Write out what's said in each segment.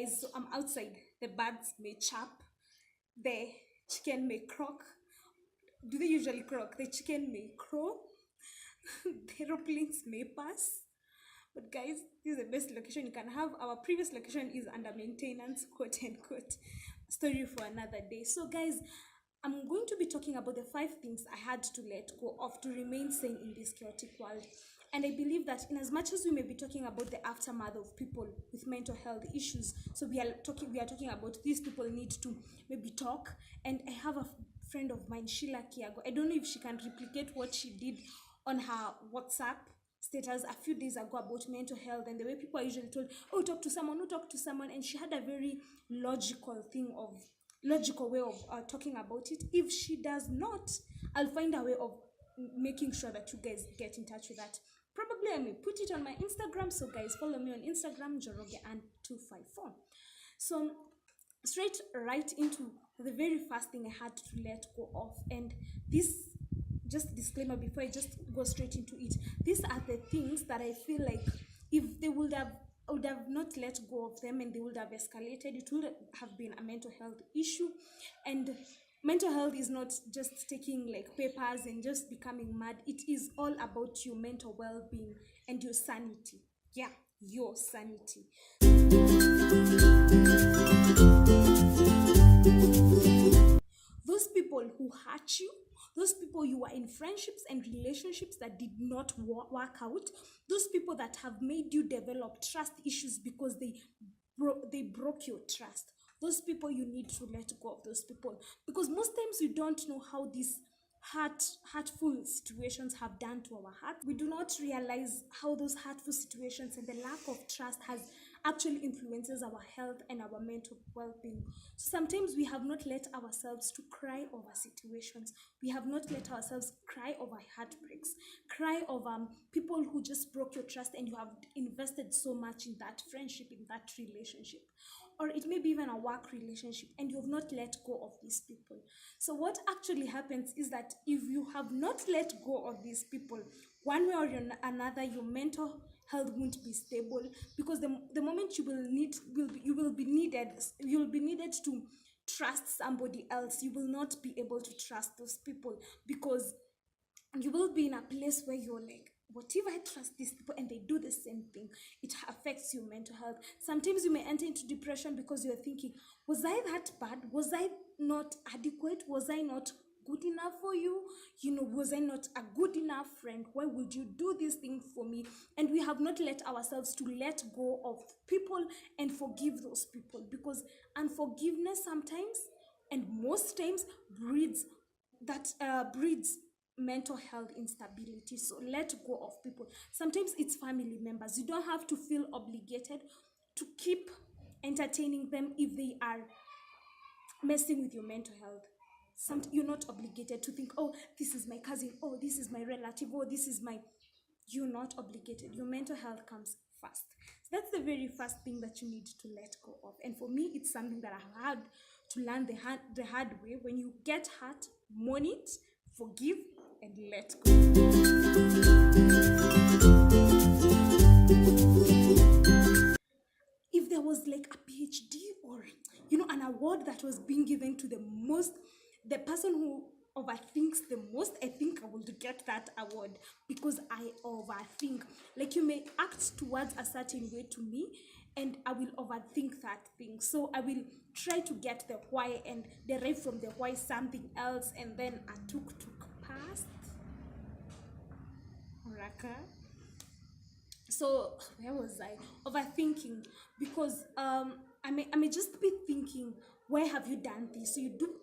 guys, so I'm outside. The birds may chirp, the chicken may croak. Do they usually croak? The chicken may crow, the aeroplanes may pass. But guys, this is the best location you can have. Our previous location is under maintenance, quote unquote. Story for another day. So guys, I'm going to be talking about the 5 things I had to let go of to remain sane in this chaotic world. And I believe that in as much as we may be talking about the aftermath of people with mental health issues, so we are talking about these people need to maybe talk. And I have a friend of mine, Sheila Kiago. I don't know if she can replicate what she did on her WhatsApp status a few days ago about mental health and the way people are usually told, oh, talk to someone, oh, talk to someone. And she had a very logical way of talking about it. If she does not, I'll find a way of making sure that you guys get in touch with that. Probably I may put it on my Instagram, so guys, follow me on Instagram, jorogean254. So straight right into the very first thing I had to let go of, and this, just disclaimer before I just go straight into it, these are the things that I feel like if they I would have not let go of them and they would have escalated, it would have been a mental health issue. And mental health is not just taking like papers and just becoming mad. It is all about your mental well-being and your sanity. Yeah, your sanity. Those people who hurt you, those people you were in friendships and relationships that did not work out, those people that have made you develop trust issues because they broke your trust, those people you need to let go of those people, because most times we don't know how these hurtful situations have done to our heart. We do not realize how those hurtful situations and the lack of trust has actually influences our health and our mental well-being. So sometimes we have not let ourselves to cry over situations. We have not let ourselves cry over heartbreaks, cry over people who just broke your trust and you have invested so much in that friendship, in that relationship. Or it may be even a work relationship and you have not let go of these people. So what actually happens is that if you have not let go of these people, one way or another, your mental health won't be stable, because the moment you will be needed to trust somebody else, you will not be able to trust those people, because you will be in a place where you're like, what if I trust these people and they do the same thing? It affects your mental health. Sometimes you may enter into depression because you're thinking, was I that bad? Was I not adequate? Was I not good enough for you? Was I not a good enough friend? Why would you do this thing for me? And we have not let ourselves to let go of people and forgive those people, because unforgiveness sometimes and most times breeds mental health instability. So let go of people. Sometimes it's family members. You don't have to feel obligated to keep entertaining them if they are messing with your mental health. You're not obligated to think, oh, this is my cousin, oh, this is my relative, oh, this is my... You're not obligated. Your mental health comes first. So that's the very first thing that you need to let go of. And for me, it's something that I had to learn the hard way. When you get hurt, mourn it, forgive, and let go. If there was like a PhD or an award that was being given to the person who overthinks the most, I think I would get that award, because I overthink. Like, you may act towards a certain way to me and I will overthink that thing. So I will try to get the why and derive from the why something else, and then a tuk-tuk past. Raka. So where was I? Overthinking, because I may just be thinking, why have you done this? So you do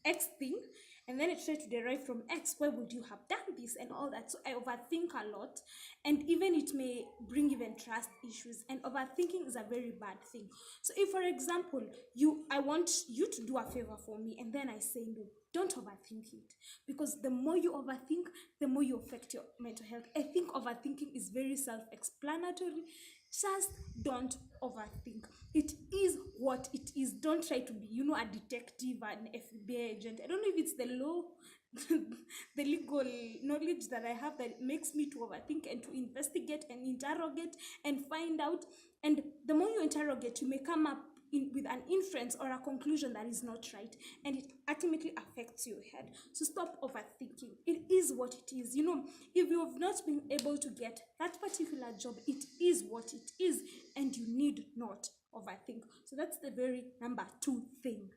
X thing, and then I try to derive from X, why would you have done this and all that. So I overthink a lot, and even it may bring even trust issues, and overthinking is a very bad thing. So if, for example, I want you to do a favor for me and then I say no, don't overthink it, because the more you overthink, the more you affect your mental health. I think overthinking is very self-explanatory. Just don't overthink. It is what it is. Don't try to be, a detective, an FBI agent. I don't know if it's the law the legal knowledge that I have that makes me to overthink and to investigate and interrogate and find out. And the more you interrogate, you may come up with an inference or a conclusion that is not right, and it ultimately affects your head. So stop overthinking. It is what it is. If you have not been able to get that particular job, it is what it is, and you need not overthink. So that's the very number 2 thing.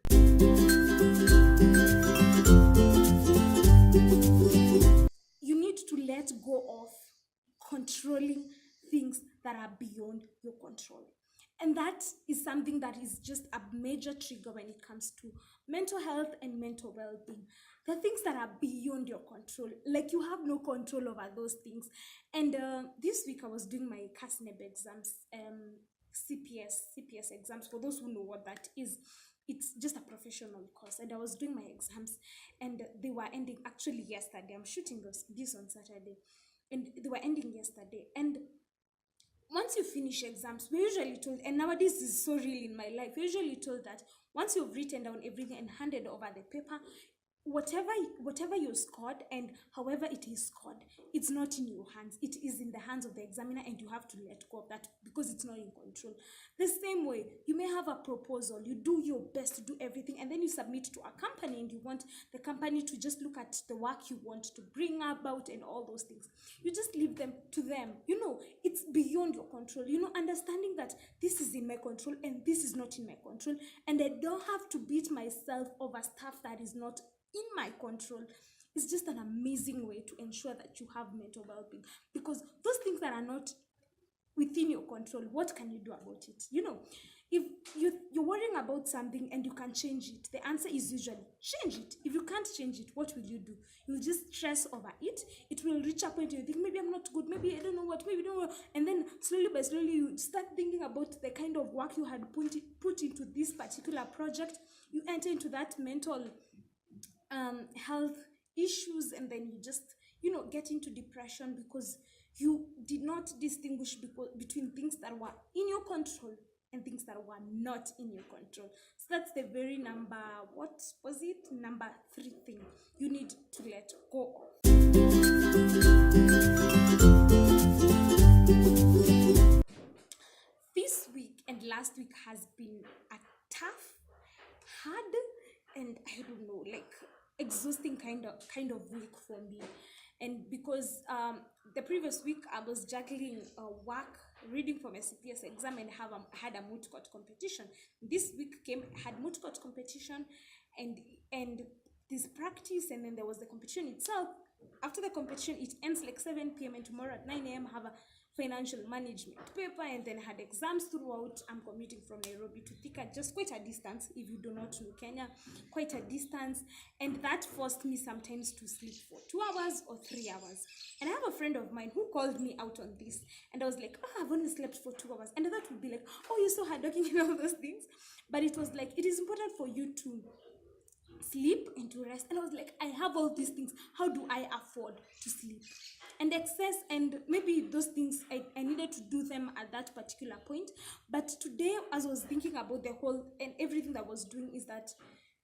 You need to let go of controlling things that are beyond your control. And that is something that is just a major trigger when it comes to mental health and mental well-being. The things that are beyond your control, like you have no control over those things. And this week I was doing my CASNEB exams, CPS exams. For those who know what that is, it's just a professional course, and I was doing my exams, and they were ending actually yesterday. I'm shooting this on Saturday, and they were ending yesterday. And once you finish exams, we're usually told, and nowadays this is so real in my life, we're usually told that once you've written down everything and handed over the paper, whatever you scored and however it is scored, it's not in your hands. It is in the hands of the examiner, and you have to let go of that because it's not in control. The same way, you may have a proposal, you do your best to do everything, and then you submit to a company, and you want the company to just look at the work you want to bring about and all those things. You just leave them to them. It's beyond your control. Understanding that this is in my control and this is not in my control, and I don't have to beat myself over stuff that is not in my control. It's just an amazing way to ensure that you have mental well-being, because those things that are not within your control, what can you do about it? If you're worrying about something and you can change it, the answer is usually change it. If you can't change it, what will you do? You'll just stress over it. It will reach a point where you think, maybe I'm not good, maybe I don't know what, maybe I don't know. And then slowly by slowly you start thinking about the kind of work you had put into this particular project. You enter into that mental health issues, and then you just get into depression because you did not distinguish between things that were in your control and things that were not in your control. So that's the very number 3 thing you need to let go of. This week and last week has been a tough, hard, and I don't know, like exhausting kind of week for me. And because the previous week I was juggling work, reading for my CPS exam, and had a moot court competition. This week had moot court competition, and this practice, and then there was the competition itself. After the competition, it ends like 7 p.m. and tomorrow at 9 a.m. I have a financial management paper, and then had exams throughout. I'm commuting from Nairobi to Thika, just quite a distance. If you do not know Kenya, quite a distance, and that forced me sometimes to sleep for 2 hours or 3 hours. And I have a friend of mine who called me out on this, and I was like, I've only slept for 2 hours, and that would be like, you're so hardworking and all those things. But it was like, it is important for you to sleep and to rest. And I was like, I have all these things, how do I afford to sleep and excess? And maybe those things I needed to do them at that particular point. But today, as I was thinking about the whole and everything that I was doing, is that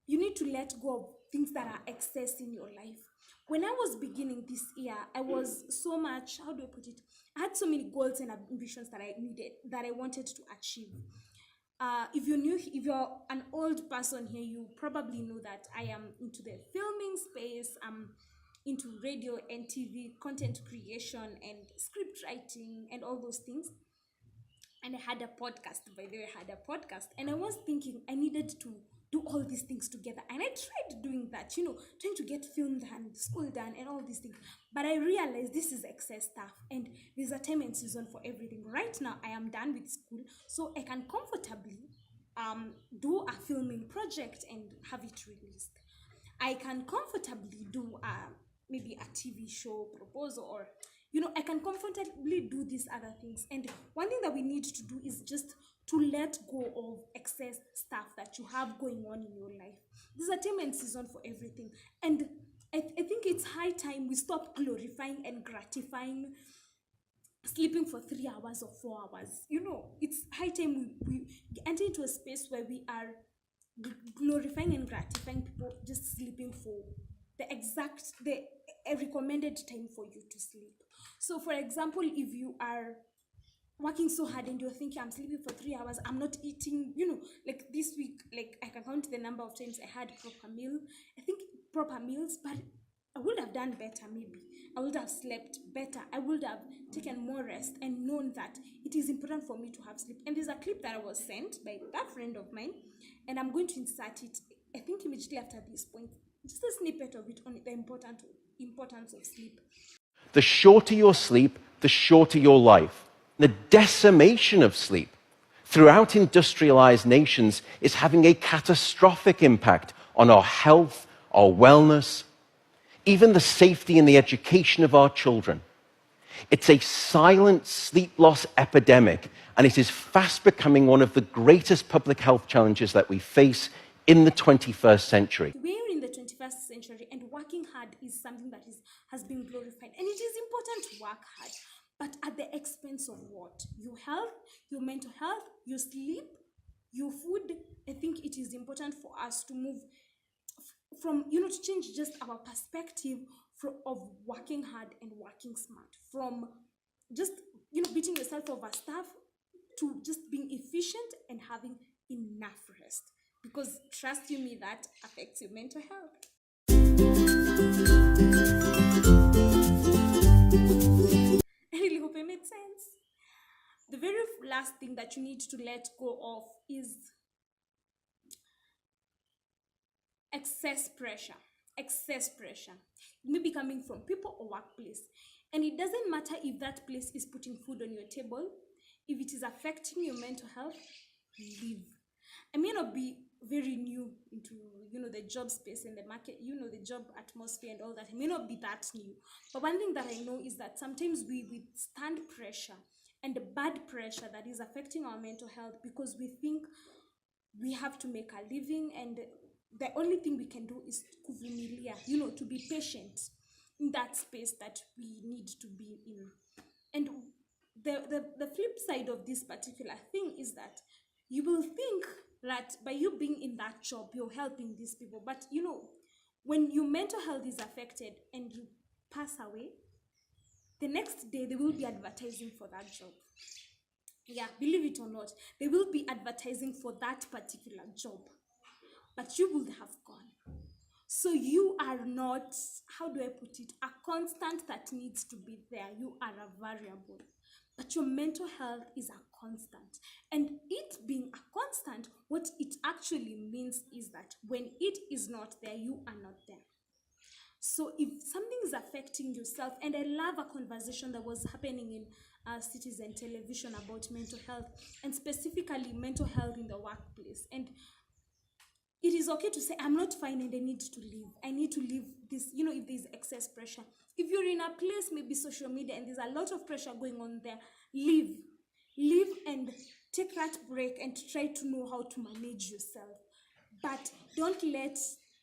you need to let go of things that are excess in your life. When I was beginning this year, I was so much, how do I put it, I had so many goals and ambitions that I wanted to achieve. If you're an old person here, you probably know that I am into the filming space. I'm into radio and TV content creation and script writing and all those things. And I had a podcast, by the way, and I was thinking I needed to do all these things together. And I tried doing that, trying to get film done, school done, and all these things. But I realized this is excess stuff, and there's a time and season for everything. Right now, I am done with school, so I can comfortably do a filming project and have it released. I can comfortably do maybe a TV show proposal, or I can comfortably do these other things. And one thing that we need to do is just to let go of excess stuff that you have going on in your life. There's a time and season for everything, and I think it's high time we stop glorifying and gratifying sleeping for 3 hours or 4 hours. It's high time we enter into a space where we are glorifying and gratifying people just sleeping for the a recommended time for you to sleep. So for example, if you are working so hard and you're thinking, I'm sleeping for 3 hours, I'm not eating, like this week, like I can count the number of times I had proper meals, but I would have done better. Maybe I would have slept better, I would have taken more rest and known that it is important for me to have sleep. And there's a clip that I was sent by that friend of mine, and I'm going to insert it, I think immediately after this point, just a snippet of it on the importance of sleep. The shorter your sleep, the shorter your life. The decimation of sleep throughout industrialized nations is having a catastrophic impact on our health, our wellness, even the safety and the education of our children. It's a silent sleep loss epidemic, and it is fast becoming one of the greatest public health challenges that we face in the 21st century. We're in the 21st century, and working hard is something that has been glorified. And it is important to work hard, but at the expense of what? Your health, your mental health, your sleep, your food. I think it is important for us to move from, to change just our perspective of working hard and working smart, from just, beating yourself over stuff, to just being efficient and having enough rest. Because trust you me, that affects your mental health. I really hope it made sense. The very last thing that you need to let go of is excess pressure. Excess pressure. It may be coming from people or workplace. And it doesn't matter if that place is putting food on your table. If it is affecting your mental health, leave. I may not be very new into, the job space and the market, the job atmosphere and all that. I may not be that new. But one thing that I know is that sometimes we withstand pressure, and the bad pressure that is affecting our mental health, because we think we have to make a living, and the only thing we can do is kuvumilia, to be patient in that space that we need to be in. And the flip side of this particular thing is that you will think that by you being in that job, you're helping these people. But when your mental health is affected and you pass away, the next day they will be advertising for that job. Yeah, believe it or not, they will be advertising for that particular job, but you would have gone. So you are not, how do I put it, a constant that needs to be there. You are a variable. But your mental health is a constant. And it being a constant, what it actually means is that when it is not there, you are not there. So if something is affecting yourself, and I love a conversation that was happening in Citizen television about mental health, and specifically mental health in the workplace. And it is okay to say, I'm not fine and I need to leave. I need to leave this, if there's excess pressure. If you're in a place, maybe social media, and there's a lot of pressure going on there, leave. Leave and take that break and try to know how to manage yourself. But don't let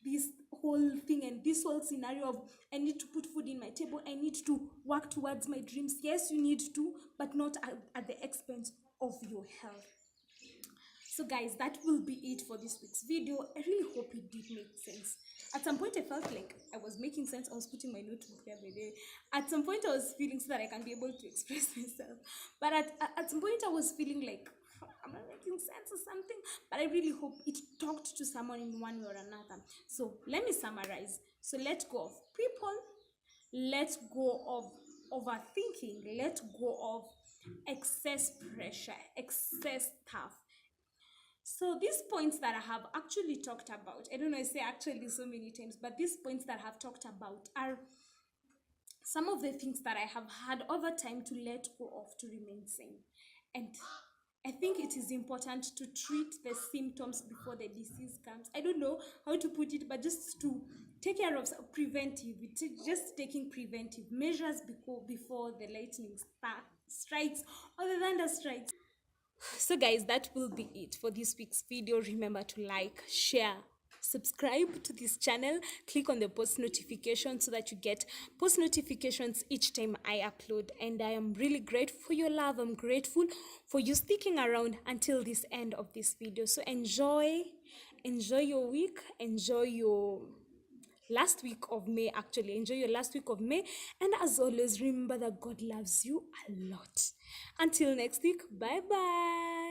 this whole thing and this whole scenario of, I need to put food in my table, I need to work towards my dreams. Yes, you need to, but not at the expense of your health. So guys, that will be it for this week's video. I really hope it did make sense. At some point I felt like I was making sense. I was putting my notebook every day. At some point I was feeling so that I can be able to express myself. But at some point I was feeling like, am I making sense or something? But I really hope it talked to someone in one way or another. So let me summarize. So let go of people. Let go of overthinking. Let go of excess pressure, excess stuff. So these points that I have actually talked about, I don't know, I say actually so many times, but these points that I have talked about are some of the things that I have had over time to let go of to remain sane. And I think it is important to treat the symptoms before the disease comes. I don't know how to put it, but just to take care of preventive, just taking preventive measures before the lightning strikes or the thunder strikes. So guys, that will be it for this week's video. Remember to like, share, subscribe to this channel, click on the post notification so that you get post notifications each time I upload. And I am really grateful for your love. I'm grateful for you sticking around until this end of this video. So enjoy your week, enjoy your last week of May, actually. Enjoy your last week of May. And as always, remember that God loves you a lot. Until next week, bye bye.